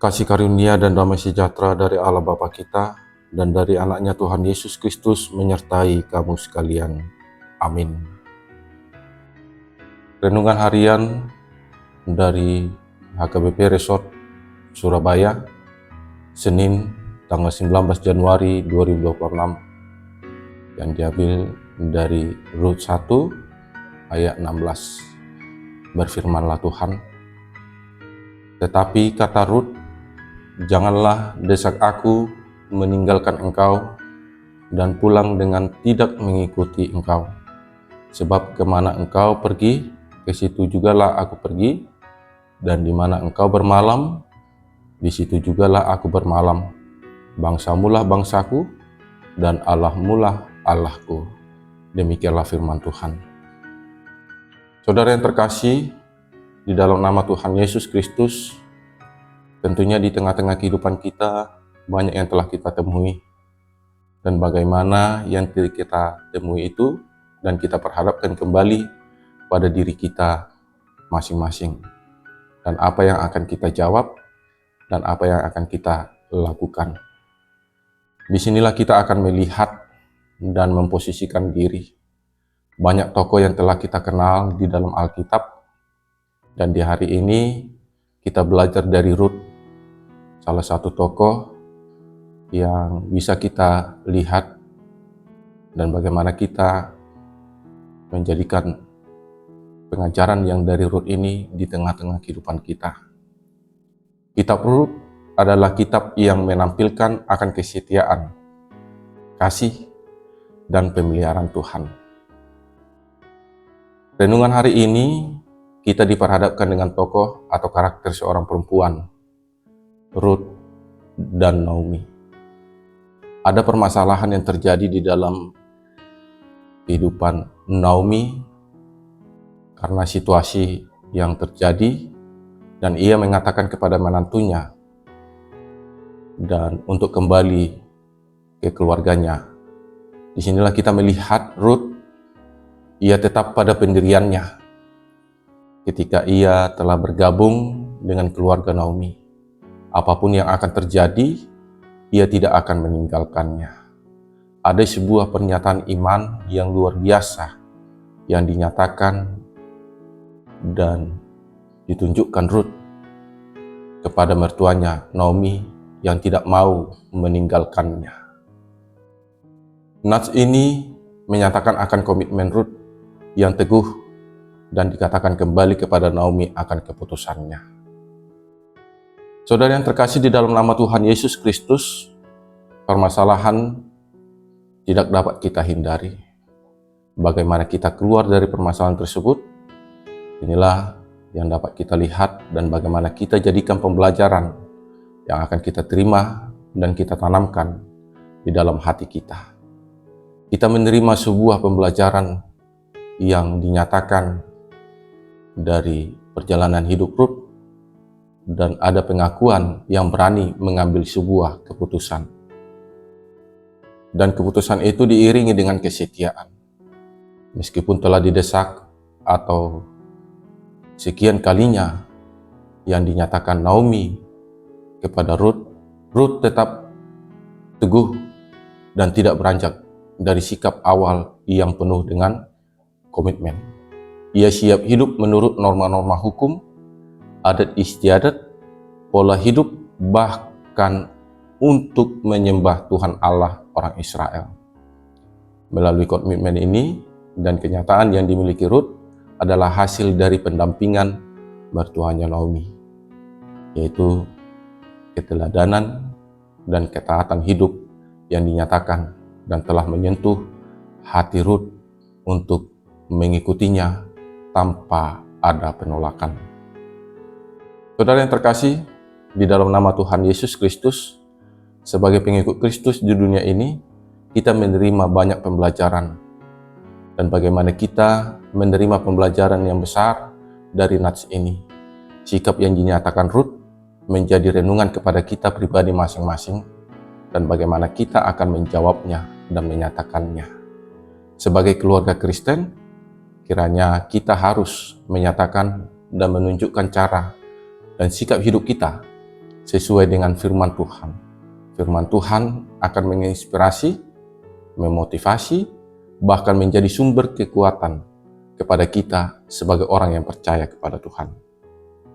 Kasih karunia dan damai sejahtera dari Allah Bapa kita dan dari anaknya Tuhan Yesus Kristus menyertai kamu sekalian. Amin. Renungan harian dari HKBP Resort Surabaya, Senin tanggal 19 Januari 2026, yang diambil dari Rut 1 ayat 16. Berfirmanlah Tuhan, tetapi kata Rut, janganlah desak aku meninggalkan engkau dan pulang dengan tidak mengikuti engkau. Sebab kemana engkau pergi, ke situ jugalah aku pergi, dan di mana engkau bermalam, di situ jugalah aku bermalam. Bangsamulah bangsaku, dan Allahmulah Allahku. Demikianlah firman Tuhan. Saudara yang terkasih, di dalam nama Tuhan Yesus Kristus, tentunya di tengah-tengah kehidupan kita, banyak yang telah kita temui. Dan bagaimana yang kita temui itu, dan kita perhadapkan kembali pada diri kita masing-masing. Dan apa yang akan kita jawab, dan apa yang akan kita lakukan. Disinilah kita akan melihat dan memposisikan diri. Banyak tokoh yang telah kita kenal di dalam Alkitab, dan di hari ini kita belajar dari Rut, salah satu tokoh yang bisa kita lihat dan bagaimana kita menjadikan pengajaran yang dari Rut ini di tengah-tengah kehidupan kita. Kitab Rut adalah kitab yang menampilkan akan kesetiaan, kasih, dan pemeliharaan Tuhan. Renungan hari ini kita diperhadapkan dengan tokoh atau karakter seorang perempuan, Rut dan Naomi. Ada permasalahan yang terjadi di dalam kehidupan Naomi karena situasi yang terjadi, dan ia mengatakan kepada menantunya dan untuk kembali ke keluarganya. Disinilah kita melihat Rut, ia tetap pada pendiriannya ketika ia telah bergabung dengan keluarga Naomi. Apapun yang akan terjadi, ia tidak akan meninggalkannya. Ada sebuah pernyataan iman yang luar biasa yang dinyatakan dan ditunjukkan Rut kepada mertuanya Naomi yang tidak mau meninggalkannya. Nats ini menyatakan akan komitmen Rut yang teguh dan dikatakan kembali kepada Naomi akan keputusannya. Saudara yang terkasih di dalam nama Tuhan Yesus Kristus, permasalahan tidak dapat kita hindari. Bagaimana kita keluar dari permasalahan tersebut, inilah yang dapat kita lihat dan bagaimana kita jadikan pembelajaran yang akan kita terima dan kita tanamkan di dalam hati kita. Kita menerima sebuah pembelajaran yang dinyatakan dari perjalanan hidup Rut, dan ada pengakuan yang berani mengambil sebuah keputusan. Dan keputusan itu diiringi dengan kesetiaan. Meskipun telah didesak atau sekian kalinya yang dinyatakan Naomi kepada Rut, Rut tetap teguh dan tidak beranjak dari sikap awal yang penuh dengan komitmen. Ia siap hidup menurut norma-norma hukum, adat istiadat, pola hidup, bahkan untuk menyembah Tuhan Allah orang Israel. Melalui komitmen ini dan kenyataan yang dimiliki Rut adalah hasil dari pendampingan mertuanya Naomi, yaitu keteladanan dan ketaatan hidup yang dinyatakan dan telah menyentuh hati Rut untuk mengikutinya tanpa ada penolakan. Saudara yang terkasih, di dalam nama Tuhan Yesus Kristus, sebagai pengikut Kristus di dunia ini, kita menerima banyak pembelajaran. Dan bagaimana kita menerima pembelajaran yang besar dari nats ini. Sikap yang dinyatakan Rut menjadi renungan kepada kita pribadi masing-masing, dan bagaimana kita akan menjawabnya dan menyatakannya. Sebagai keluarga Kristen, kiranya kita harus menyatakan dan menunjukkan cara dan sikap hidup kita sesuai dengan firman Tuhan. Firman Tuhan akan menginspirasi, memotivasi, bahkan menjadi sumber kekuatan kepada kita sebagai orang yang percaya kepada Tuhan.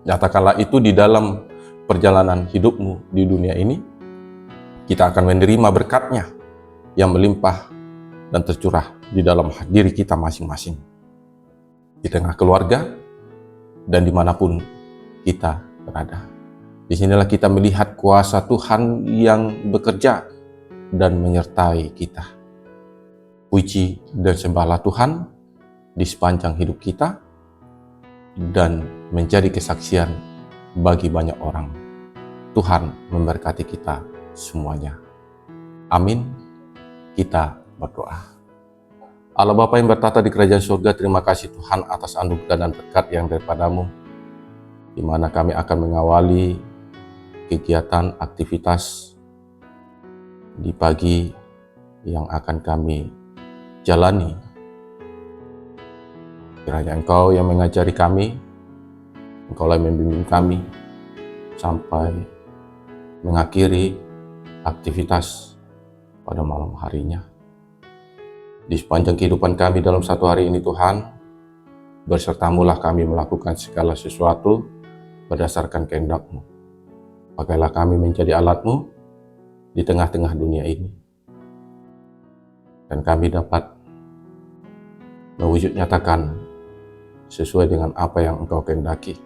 Nyatakanlah itu di dalam perjalanan hidupmu di dunia ini. Kita akan menerima berkat-Nya yang melimpah dan tercurah di dalam diri kita masing-masing, di tengah keluarga dan dimanapun kita berada. Disinilah kita melihat kuasa Tuhan yang bekerja dan menyertai kita. Puji dan sembahlah Tuhan di sepanjang hidup kita dan menjadi kesaksian bagi banyak orang. Tuhan memberkati kita semuanya. Amin. Kita berdoa. Allah Bapa yang bertata di kerajaan surga, terima kasih Tuhan atas anugerah dan berkat yang daripadamu, di mana kami akan mengawali kegiatan aktivitas di pagi yang akan kami jalani. Kiranya Engkau yang mengajari kami, Engkau yang membimbing kami sampai mengakhiri aktivitas pada malam harinya. Di sepanjang kehidupan kami dalam satu hari ini Tuhan, bersertamulah kami melakukan segala sesuatu berdasarkan kehendak-Mu. Pakailah kami menjadi alat-Mu di tengah-tengah dunia ini. Dan kami dapat mewujud nyatakan sesuai dengan apa yang Engkau kehendaki.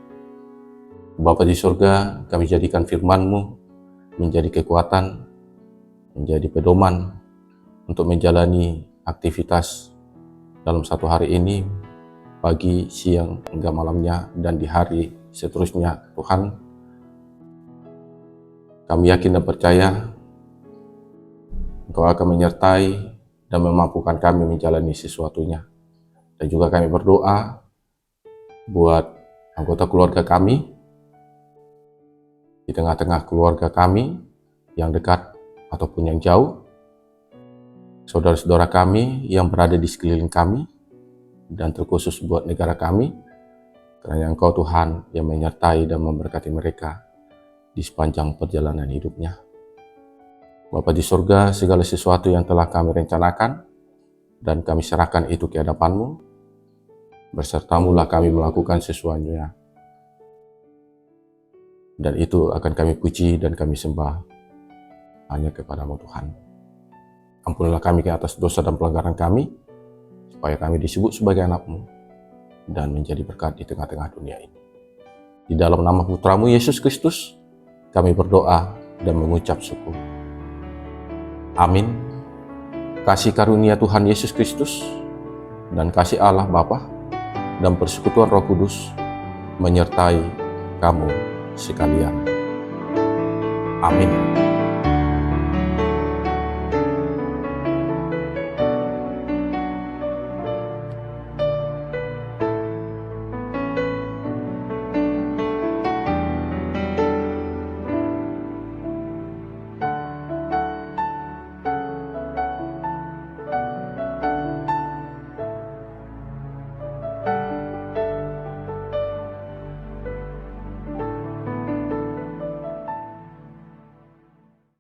Bapa di surga, kami jadikan firman-Mu menjadi kekuatan, menjadi pedoman untuk menjalani aktivitas dalam satu hari ini, pagi, siang, hingga malamnya, dan di hari seterusnya. Tuhan, kami yakin dan percaya Engkau akan menyertai dan memampukan kami menjalani sesuatunya. Dan juga kami berdoa buat anggota keluarga kami, di tengah-tengah keluarga kami yang dekat ataupun yang jauh, saudara-saudara kami yang berada di sekeliling kami, dan terkhusus buat negara kami, karena Engkau Tuhan yang menyertai dan memberkati mereka di sepanjang perjalanan hidupnya. Bapa di surga, segala sesuatu yang telah kami rencanakan dan kami serahkan itu ke hadapan-Mu, bersertamulah kami melakukan sesuatunya. Dan itu akan kami puji dan kami sembah hanya kepada-Mu Tuhan. Ampunilah kami ke atas dosa dan pelanggaran kami, supaya kami disebut sebagai anak-Mu dan menjadi berkat di tengah-tengah dunia ini. Di dalam nama Putra-Mu Yesus Kristus, kami berdoa dan mengucap syukur. Amin. Kasih karunia Tuhan Yesus Kristus dan kasih Allah Bapa dan persekutuan Roh Kudus menyertai kamu sekalian. Amin.